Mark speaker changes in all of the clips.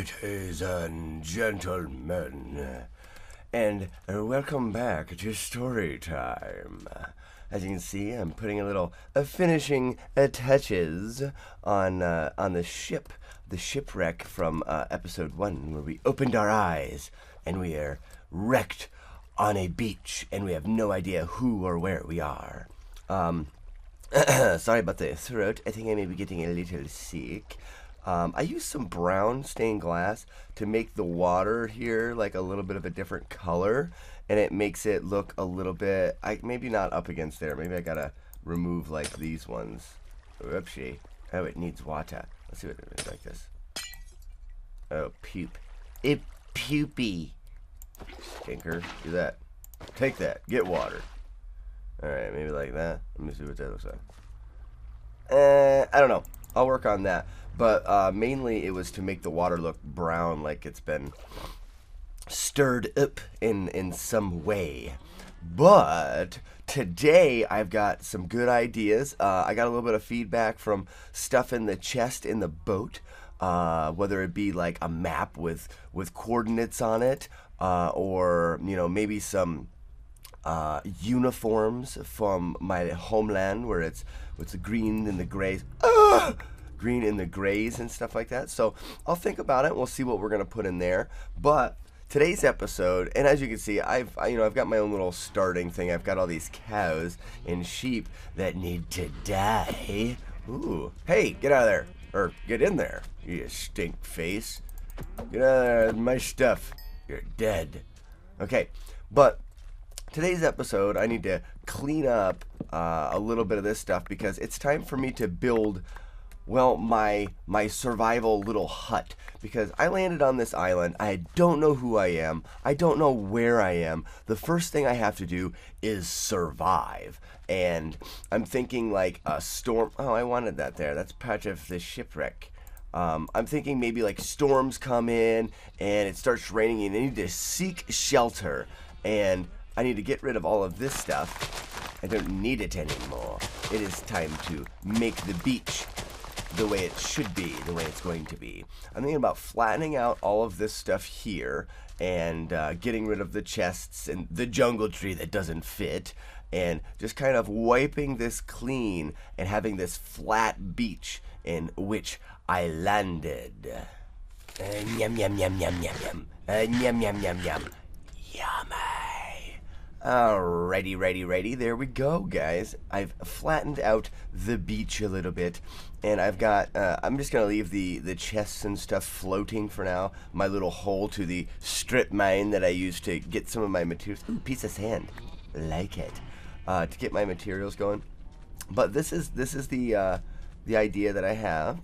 Speaker 1: Ladies and gentlemen, and welcome back to story time. As you can see, I'm putting a little finishing touches on the shipwreck from episode 1, where we opened our eyes and we are wrecked on a beach and we have no idea who or where we are. Sorry about the throat. I think I may be getting a little sick. I used some brown stained glass to make the water here like a little bit of a different color, and it makes it look a little bit, maybe not up against there. Maybe I gotta remove like these ones. Oopsie. Oh, it needs water. Let's see what it is like this. Oh, pupe. It poopy. Stinker. Do that. Take that. Get water. Alright, maybe like that. Let me see what that looks like. I don't know. I'll work on that. But mainly it was to make the water look brown, like it's been stirred up in some way. But today I've got some good ideas. I got a little bit of feedback from stuff in the chest in the boat, whether it be like a map with coordinates on it, or maybe some uniforms from my homeland where it's the green and the grays. Green in the grays and stuff like that. So I'll think about it. We'll see what we're gonna put in there. But today's episode, and as you can see, I've got my own little starting thing. I've got all these cows and sheep that need to die. Ooh, hey, get out of there, or get in there, you stink face. Get out of there, my stuff. You're dead. Okay, but today's episode, I need to clean up a little bit of this stuff because it's time for me to build, well, my survival little hut, because I landed on this island. I don't know who I am. I don't know where I am. The first thing I have to do is survive. And I'm thinking like a storm. Oh, I wanted that there. That's part of the shipwreck. I'm thinking maybe like storms come in and it starts raining and I need to seek shelter. And I need to get rid of all of this stuff. I don't need it anymore. It is time to make the beach the way it should be, the way it's going to be. I'm thinking about flattening out all of this stuff here and getting rid of the chests and the jungle tree that doesn't fit, and just kind of wiping this clean and having this flat beach in which I landed. Yum, yum, yum, yum, yum, yum. Yum, yum, yum, yum. Yummy. Alrighty, ready. There we go, guys. I've flattened out the beach a little bit, and I've got, I'm just going to leave the chests and stuff floating for now. My little hole to the strip mine that I used to get some of my materials. Ooh, piece of sand. Like it. To get my materials going. But this is the idea that I have,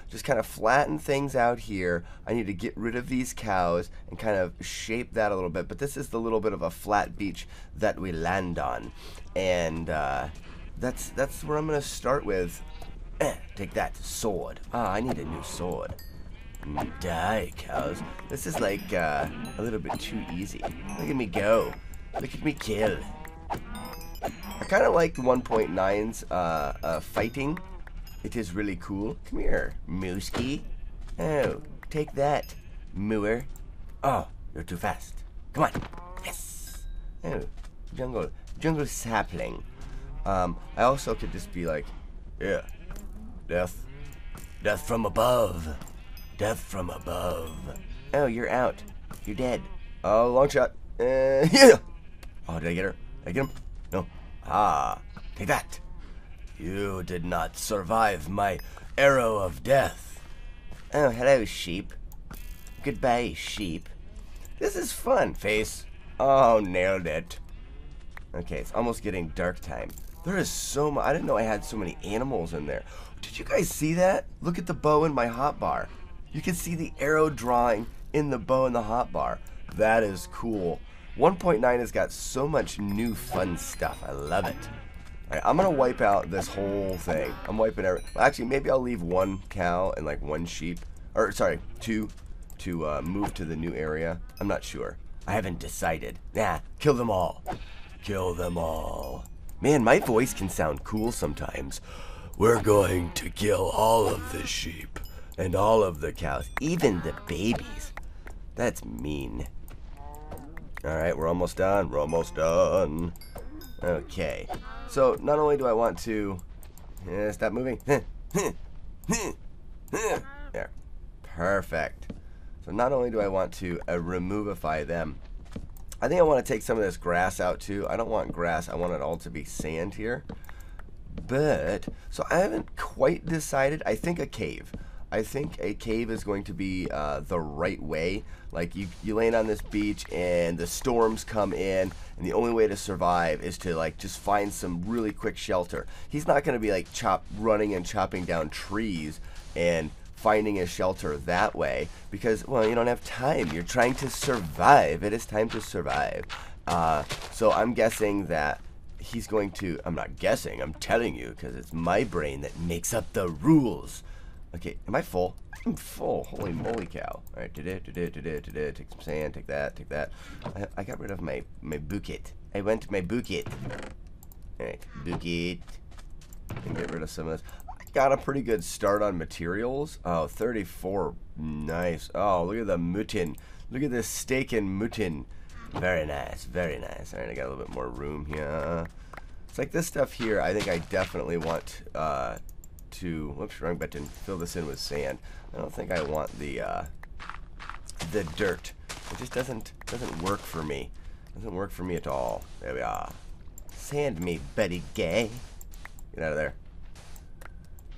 Speaker 1: just kind of flatten things out here. I need to get rid of these cows and kind of shape that a little bit, but this is the little bit of a flat beach that we land on, and that's where I'm gonna start with. Take that sword. I need a new sword. Die, cows. This is like a little bit too easy. Look at me go. Look at me kill. I kind of like 1.9's fighting. It is really cool. Come here, Mooski. Oh, take that, Mooer. Oh, you're too fast. Come on. Yes. Oh, jungle sapling. I also could just be like, yeah, death from above. Death from above. Oh, you're out. You're dead. Oh, long shot. Yeah. Oh, did I get her? Did I get him? No. Take that. You did not survive my arrow of death. Oh, hello, sheep. Goodbye, sheep. This is fun, face. Oh, nailed it. Okay, it's almost getting dark time. There is so much. I didn't know I had so many animals in there. Did you guys see that? Look at the bow in my hotbar. You can see the arrow drawing in the bow in the hotbar. That is cool. 1.9 has got so much new fun stuff. I love it. Alright, I'm gonna wipe out this whole thing. I'm wiping actually, maybe I'll leave one cow and like one sheep, or sorry, two, to move to the new area. I'm not sure. I haven't decided. Nah, kill them all. Kill them all. Man, my voice can sound cool sometimes. We're going to kill all of the sheep. And all of the cows, even the babies. That's mean. Alright, we're almost done. We're almost done. Okay. So, not only do I want to... stop moving. There. Perfect. So, not only do I want to removify them, I think I want to take some of this grass out too. I don't want grass. I want it all to be sand here. But, so I haven't quite decided. I think a cave. I think a cave is going to be the right way. Like you land on this beach and the storms come in, and the only way to survive is to like just find some really quick shelter. He's not going to be like running and chopping down trees and finding a shelter that way because, well, you don't have time. You're trying to survive. It is time to survive. So I'm guessing that he's going to, I'm not guessing, I'm telling you because it's my brain that makes up the rules. Okay, am I full? I'm full. Holy moly cow. Alright, take some sand, take that, take that. I got rid of my bucket. I went to my bucket. Alright, bucket. And get rid of some of this. I got a pretty good start on materials. Oh, 34. Nice. Oh, look at the mutton. Look at this steak and mutton. Very nice, very nice. Alright, I got a little bit more room here. It's like this stuff here, I think I definitely want to, whoops, wrong button, fill this in with sand. I don't think I want the dirt. It just doesn't work for me. Doesn't work for me at all. There we are. Sand me, Betty Gay. Get out of there.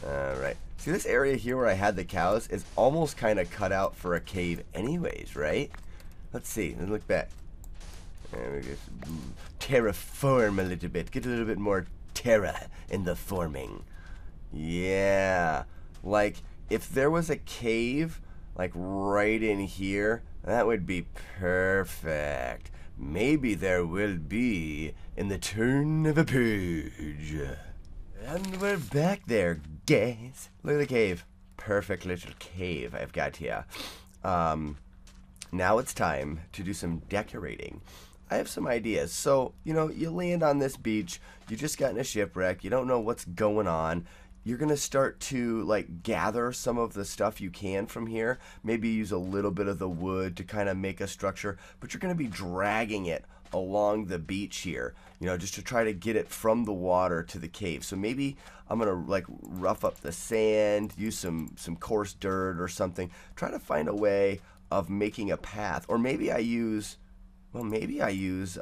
Speaker 1: Alright. See, this area here where I had the cows is almost kind of cut out for a cave anyways, right? Let's see. Let's look back. And we just terraform a little bit. Get a little bit more terra in the forming. Yeah, like if there was a cave like right in here, that would be perfect. Maybe there will be in the turn of a page. And we're back there, guys. Look at the cave. Perfect little cave I've got here. Now it's time to do some decorating. I have some ideas. So, you know, you land on this beach, you just got in a shipwreck, you don't know what's going on. You're going to start to like gather some of the stuff you can from here. Maybe use a little bit of the wood to kind of make a structure, but you're going to be dragging it along the beach here, you know, just to try to get it from the water to the cave. So maybe I'm going to like rough up the sand, use some coarse dirt or something, try to find a way of making a path. Or maybe I use, well, maybe I use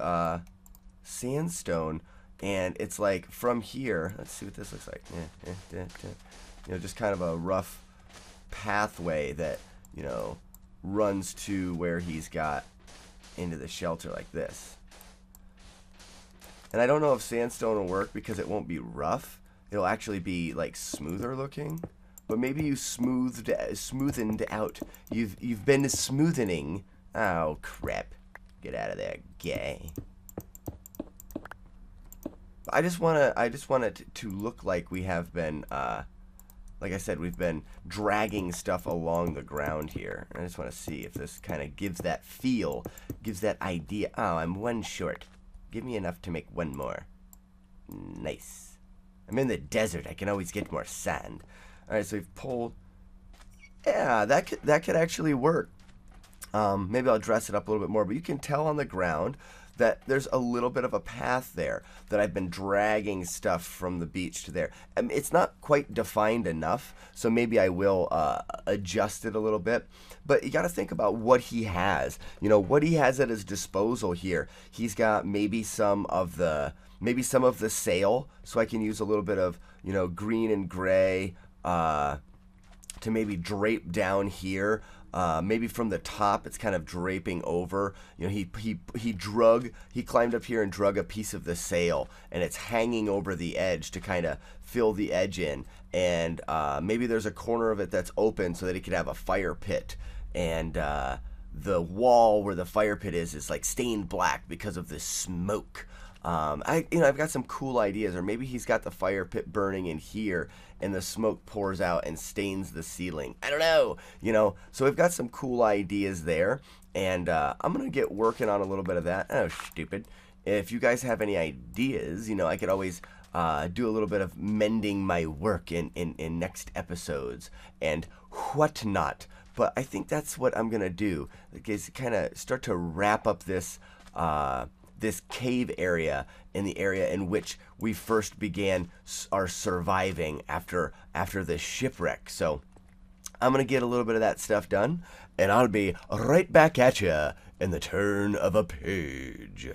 Speaker 1: sandstone. And it's like from here, let's see what this looks like. You know, just kind of a rough pathway that, you know, runs to where he's got into the shelter like this. And I don't know if sandstone will work because it won't be rough. It'll actually be like smoother looking. But maybe you smoothened out. You've been smoothening. Oh crap. Get out of there, gay. I just want it to look like we have been, like I said, we've been dragging stuff along the ground here. I just want to see if this kind of gives that feel, gives that idea. Oh, I'm one short. Give me enough to make one more. Nice. I'm in the desert. I can always get more sand. All right, so we've pulled. Yeah, that could actually work. Maybe I'll dress it up a little bit more, but you can tell on the ground that there's a little bit of a path there that I've been dragging stuff from the beach to there. It's not quite defined enough, so maybe I will adjust it a little bit. But you got to think about what he has. You know, what he has at his disposal here. He's got maybe some of the sail, so I can use a little bit of, you know, green and gray to maybe drape down here. Maybe from the top it's kind of draping over. You know, he climbed up here and drug a piece of the sail, and it's hanging over the edge to kind of fill the edge in. And maybe there's a corner of it that's open so that he could have a fire pit. And the wall where the fire pit is like stained black because of the smoke. I've got some cool ideas. Or maybe he's got the fire pit burning in here and the smoke pours out and stains the ceiling. I don't know, you know. So we've got some cool ideas there, and I'm gonna get working on a little bit of that. Oh, stupid. If you guys have any ideas, you know, I could always do a little bit of mending my work in next episodes and whatnot. But I think that's what I'm gonna do, is kind of start to wrap up this this cave area in the area in which we first began our surviving after the shipwreck. So I'm gonna get a little bit of that stuff done, and I'll be right back at you in the turn of a page.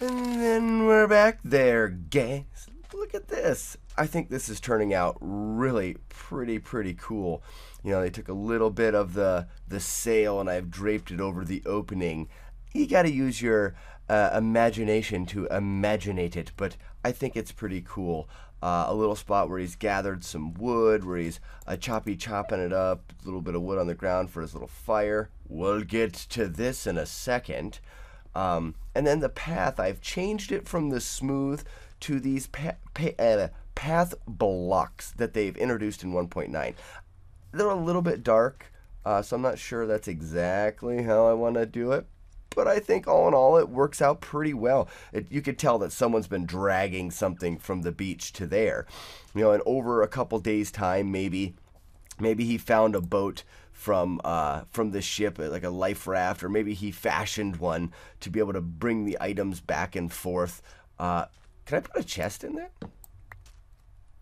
Speaker 1: And then we're back there, guys. Look at this. I think this is turning out really pretty cool. You know, they took a little bit of the sail and I've draped it over the opening. You got to use your imagination to imaginate it, but I think it's pretty cool. A little spot where he's gathered some wood, where he's chopping it up, a little bit of wood on the ground for his little fire. We'll get to this in a second. And then the path, I've changed it from the smooth to these path blocks that they've introduced in 1.9. They're a little bit dark, so I'm not sure that's exactly how I want to do it. But I think all in all, it works out pretty well. You could tell that someone's been dragging something from the beach to there. You know, and over a couple days' time, maybe he found a boat from the ship, like a life raft, or maybe he fashioned one to be able to bring the items back and forth. Can I put a chest in there?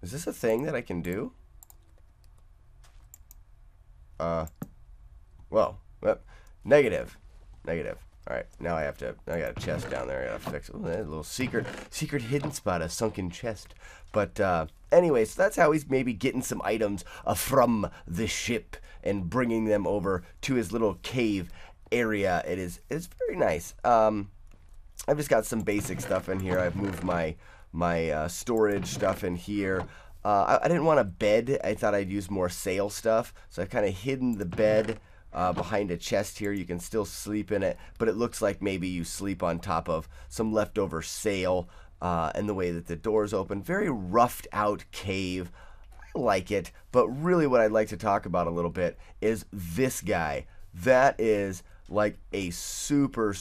Speaker 1: Is this a thing that I can do? Well, negative. All right, now I got a chest down there. I gotta fix it. Ooh, that little secret hidden spot, a sunken chest. But anyway, so that's how he's maybe getting some items from the ship and bringing them over to his little cave area. It's very nice. I've just got some basic stuff in here. I've moved my storage stuff in here. I didn't want a bed. I thought I'd use more sail stuff, so I kind of hidden the bed behind a chest here. You can still sleep in it, but it looks like maybe you sleep on top of some leftover sail. And the way that the doors open, very roughed out cave. I like it, but really what I'd like to talk about a little bit is this guy. That is like a super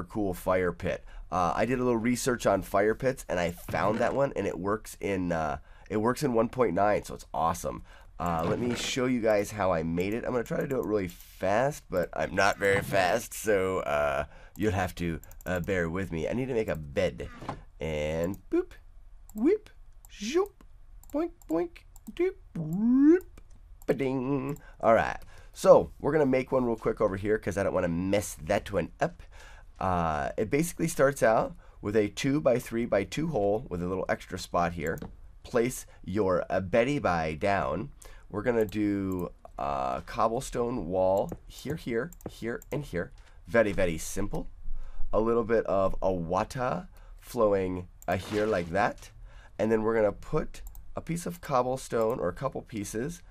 Speaker 1: cool fire pit. I did a little research on fire pits and I found that one, and it works in 1.9, so it's awesome. Let me show you guys how I made it. I'm going to try to do it really fast, but I'm not very fast, so you'll have to bear with me. I need to make a bed. And boop, whip, zoop, boink, boink, doop, whoop, ba-ding. All right, so we're going to make one real quick over here because I don't want to mess that one up. It basically starts out with a 2x3x2 hole with a little extra spot here. Place your Betty by down. We're going to do a cobblestone wall here, and here. Very simple. A little bit of a water flowing here like that. And then we're going to put a piece of cobblestone, or a couple pieces,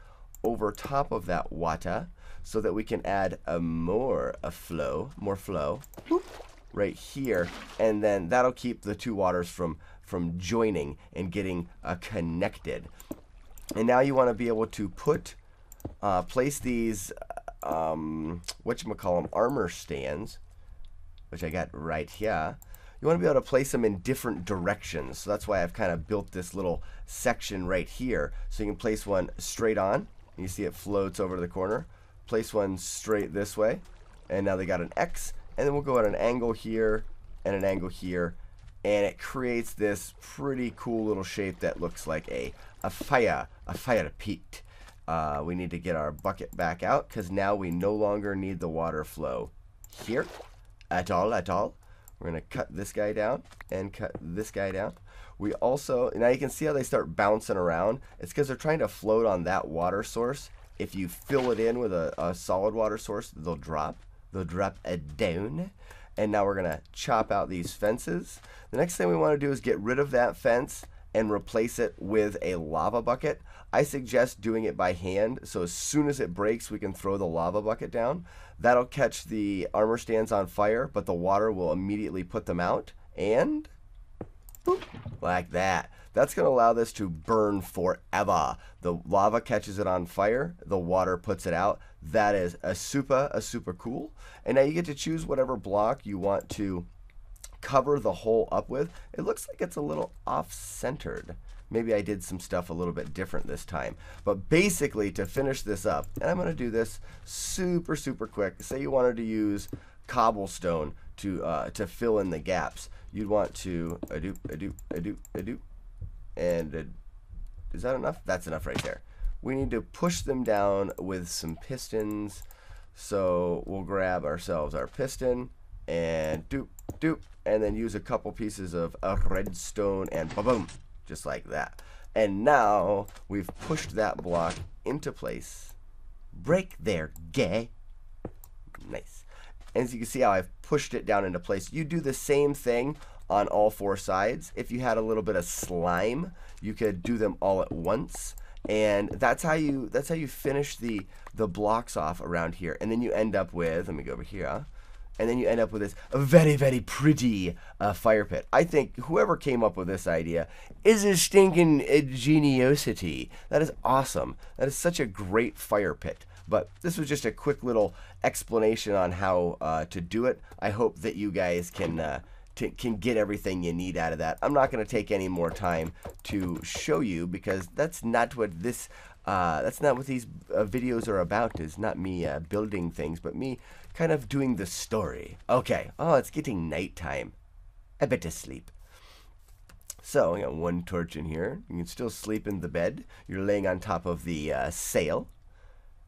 Speaker 1: over top of that water so that we can add more flow right here. And then that'll keep the two waters from joining and getting connected. And now you want to be able to place these whatchamacallem, armor stands, which I got right here. You want to be able to place them in different directions. So that's why I've kind of built this little section right here. So you can place one straight on. You see it floats over to the corner. Place one straight this way. And now they got an X. And then we'll go at an angle here and an angle here. And it creates this pretty cool little shape that looks like a fire pit. We need to get our bucket back out because now we no longer need the water flow here at all. We're going to cut this guy down and cut this guy down. We also, now you can see how they start bouncing around. It's because they're trying to float on that water source. If you fill it in with a solid water source, they'll drop down. And now we're going to chop out these fences. The next thing we want to do is get rid of that fence and replace it with a lava bucket. I suggest doing it by hand, so as soon as it breaks, we can throw the lava bucket down. That'll catch the armor stands on fire, but the water will immediately put them out, and boop, like that. That's going to allow this to burn forever. The lava catches it on fire, the water puts it out. That is a super cool. And now you get to choose whatever block you want to cover the hole up with, it looks like it's a little off-centered. Maybe I did some stuff a little bit different this time. But basically, to finish this up, and I'm going to do this super, super quick. Say you wanted to use cobblestone to fill in the gaps. You'd want to and is that enough? That's enough right there. We need to push them down with some pistons. So we'll grab ourselves our piston and doop, doop, and then use a couple pieces of redstone and boom, just like that. And now we've pushed that block into place. Break there, gay. Nice. And as you can see how I've pushed it down into place, you do the same thing on all four sides. If you had a little bit of slime, you could do them all at once. And that's how you finish the blocks off around here. And then you end up with, let me go over here, and then you end up with this very, very pretty fire pit. I think whoever came up with this idea is a stinking geniosity. That is awesome. That is such a great fire pit. But this was just a quick little explanation on how to do it. I hope that you guys can get everything you need out of that. I'm not going to take any more time to show you because that's not what this that's not what these videos are about. It's not me building things, but me kind of doing the story. Okay. Oh, it's getting nighttime. I better sleep. So I got one torch in here. You can still sleep in the bed. You're laying on top of the sail,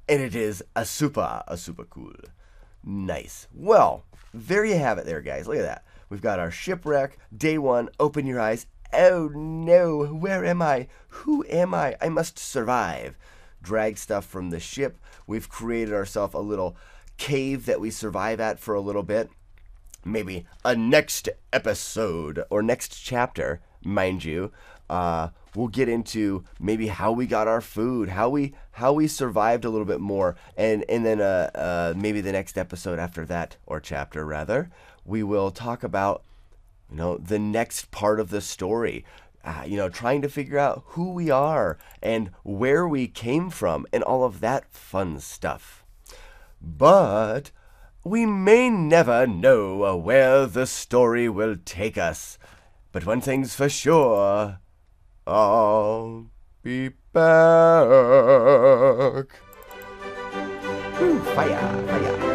Speaker 1: and it is a super cool. Nice. Well, there you have it there, guys. Look at that. We've got our shipwreck, day one, open your eyes. Oh no, where am I? Who am I? I must survive. Drag stuff from the ship. We've created ourselves a little cave that we survive at for a little bit. Maybe a next episode or next chapter, mind you, we'll get into maybe how we got our food, how we survived a little bit more, and then maybe the next episode after that, or chapter rather, we will talk about, you know, the next part of the story. You know, trying to figure out who we are and where we came from and all of that fun stuff. But we may never know where the story will take us. But one thing's for sure, I'll be back. Ooh, fire, fire.